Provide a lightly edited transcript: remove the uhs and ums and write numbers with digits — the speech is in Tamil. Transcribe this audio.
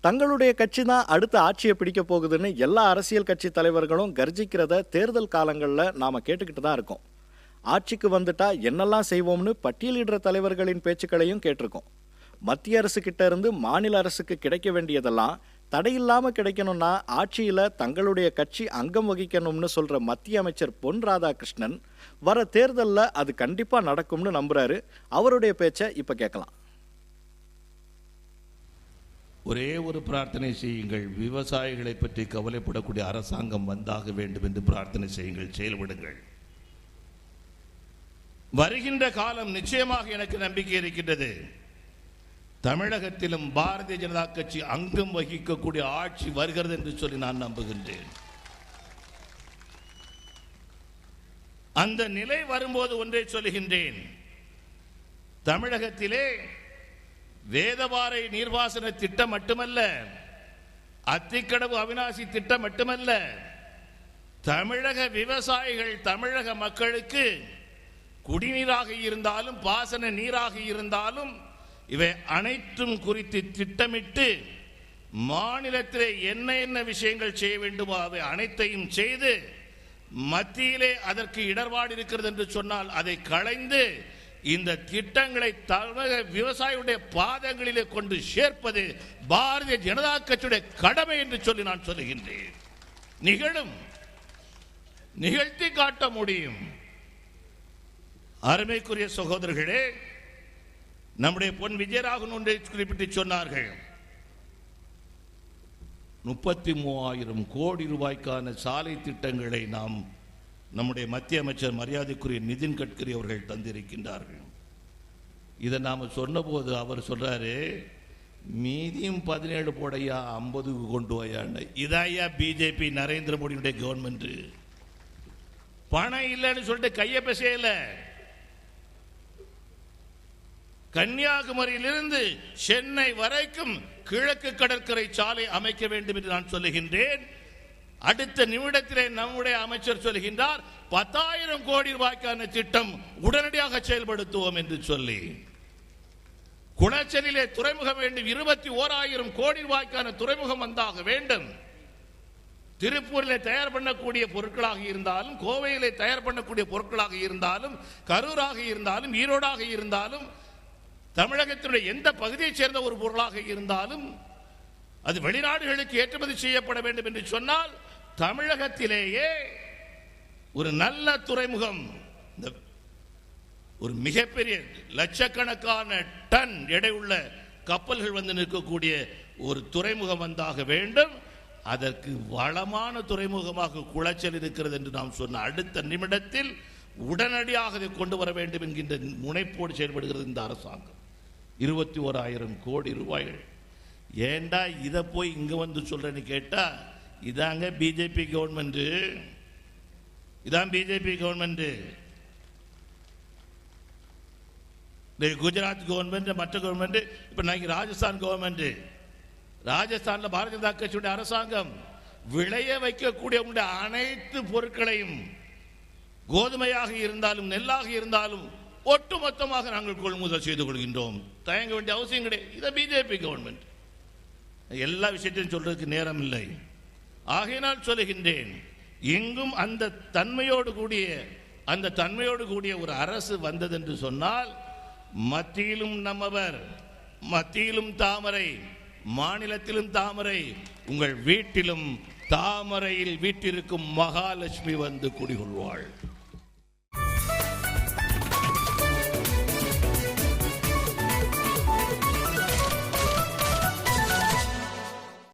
தங்களுடைய கட்சி தான் அடுத்த ஆட்சியை பிடிக்க போகுதுன்னு எல்லா அரசியல் கட்சி தலைவர்களும் கர்ஜிக்கிறத தேர்தல் காலங்களில் நாம் கேட்டுக்கிட்டு தான் இருக்கோம். ஆட்சிக்கு வந்துட்டா என்னெல்லாம் செய்வோம்னு பட்டியலிடுற தலைவர்களின் பேச்சுக்களையும் கேட்டிருக்கோம். மத்திய அரசு கிட்ட இருந்து மாநில அரசுக்கு கிடைக்க வேண்டியதெல்லாம் தடையில்லாமல் கிடைக்கணும்னா ஆட்சியில் தங்களுடைய கட்சி அங்கம் வகிக்கணும்னு சொல்கிற மத்திய அமைச்சர் பொன் ராதாகிருஷ்ணன் வர தேர்தலில் அது கண்டிப்பாக நடக்கும்னு நம்புறாரு. அவருடைய பேச்சை இப்போ கேட்கலாம். ஒரே ஒரு பிரார்த்தனை செய்யுங்கள், விவசாயிகளை பற்றி கவலைப்படக்கூடிய அரசாங்கம் வந்தாக வேண்டும் என்று பிரார்த்தனை செய்யுங்கள், செயல்படுங்கள். வருகின்ற காலம் நிச்சயமாக எனக்கு நம்பிக்கை இருக்கின்றது. தமிழகத்திலும் பாரதிய ஜனதா கட்சி அங்கம் வகிக்கக்கூடிய ஆட்சி வருகிறது என்று சொல்லி நான் நம்புகின்றேன். அந்த நிலை வரும்போது ஒன்றை சொல்லுகின்றேன், தமிழகத்திலே வேதவாரை நீர்வாசன திட்டம் மட்டுமல்ல, அத்திக்கடவு அவிநாசி திட்டம் மட்டுமல்ல, தமிழக விவசாயிகள் தமிழக மக்களுக்கு குடிநீராக இருந்தாலும் பாசன நீராக இருந்தாலும் இவை அனைத்தும் குறித்து திட்டமிட்டு மாநிலத்திலே என்ன விஷயங்கள் செய்ய வேண்டுமோ அவை அனைத்தையும் செய்து மத்தியிலே அதற்கு இடர்பாடு இருக்கிறது என்று சொன்னால் அதை களைந்து இந்த திட்டங்களை தமிழக விவசாயியுடைய பாதங்களிலே கொண்டு சேர்ப்பது பாரதிய ஜனதா கட்சியுடைய கடமை என்று சொல்லி நான் சொல்லுகின்றேன். நிகழும், நிகழ்த்தி காட்ட முடியும். அருமைக்குரிய சகோதரர்களே, நம்முடைய பொன் விஜயராகவன் ஒன்றை குறிப்பிட்டு சொன்னார்கள். 33,000 கோடி ரூபாய்க்கான சாலை திட்டங்களை நாம் நம்முடைய மத்திய அமைச்சர் மரியாதைக்குரிய நிதின் கட்கரி அவர்கள் தந்திருக்கின்றார்கள். இதை நாம் சொன்னபோது அவர் சொல்றாரு, மீதியும் 17 போடையா 50 கொண்டு வாயான்னு. இதாயா பிஜேபி நரேந்திர மோடியுடைய கவர்மெண்ட். பணம் இல்லைன்னு சொல்லிட்டு கையை பேசல. கன்னியாகுமரியிலிருந்து சென்னை வரைக்கும் கிழக்கு கடற்கரை சாலை அமைக்க வேண்டும் என்று நான் சொல்லுகின்றேன். அடுத்த நிமிடத்திலே நம்முடைய அமைச்சர் சொல்லுகின்றார் 10,000 கோடி ரூபாய்க்கான திட்டம் உடனடியாக செயல்படுத்துவோம் என்று சொல்லி, குளச்சலிலே துறைமுகம் வேண்டும், 21,000 கோடி ரூபாய்க்கான துறைமுகம் வந்தாக வேண்டும். திருப்பூரில் தயார் பண்ணக்கூடிய பொருட்களாக இருந்தாலும், கோவையிலே தயார் பண்ணக்கூடிய பொருட்களாக இருந்தாலும், கரூராக இருந்தாலும், ஈரோடாக இருந்தாலும், தமிழகத்தினுடைய எந்த பகுதியைச் சேர்ந்த ஒரு பொருளாக இருந்தாலும் அது வெளிநாடுகளுக்கு ஏற்றுமதி செய்யப்பட வேண்டும் என்று சொன்னால் தமிழகத்திலேயே ஒரு நல்ல துறைமுகம், ஒரு மிகப்பெரிய லட்சக்கணக்கான டன் எடை உள்ள கப்பல்கள் வந்து நிற்கக்கூடிய ஒரு துறைமுகம் வந்தாக வேண்டும். அதற்கு வளமான துறைமுகமாக குளச்சல் இருக்கிறது என்று நாம் சொன்ன அடுத்த நிமிடத்தில் உடனடியாக அதை கொண்டு வர வேண்டும் என்கின்ற முனைப்போடு செயல்படுகிறது இந்த அரசாங்கம். 21,000 கோடி ரூபாய்கள். ஏண்டா இதை போய் இங்க வந்து சொல்றேன்னு கேட்டா, இதாங்க பிஜேபி கவர்மெண்ட், இதான் பிஜேபி கவர்மெண்ட். குஜராத் கவர்மெண்ட், மற்ற கவர்மெண்ட், இப்ப நாளைக்கு ராஜஸ்தான் கவர்மெண்ட். ராஜஸ்தான்ல பாரதிய ஜனதா கட்சியுடைய அரசாங்கம் விளைய வைக்கக்கூடிய அனைத்து பொருட்களையும், கோதுமையாக இருந்தாலும் நெல்லாக இருந்தாலும் ஒட்டுமொத்தமாக நாங்கள் கொள்முதல் செய்து கொள்கின்றோம். தயங்க வேண்டிய அவசியம் கிடையாது. இதை பிஜேபி கவர்மெண்ட். எல்லா விஷயத்தையும் சொல்றதுக்கு நேரம் இல்லை. ஆகையினால் சொல்லுகின்றேன், எங்கும் அந்த தன்மையோடு கூடிய ஒரு அரசு வந்தது என்று சொன்னால், மத்தியிலும் நம்மவர், மத்தியிலும் தாமரை, மாநிலத்திலும் தாமரை, உங்கள் வீட்டிலும் தாமரையில் வீட்டிற்கும் மகாலட்சுமி வந்து குடிகொள்வாள்.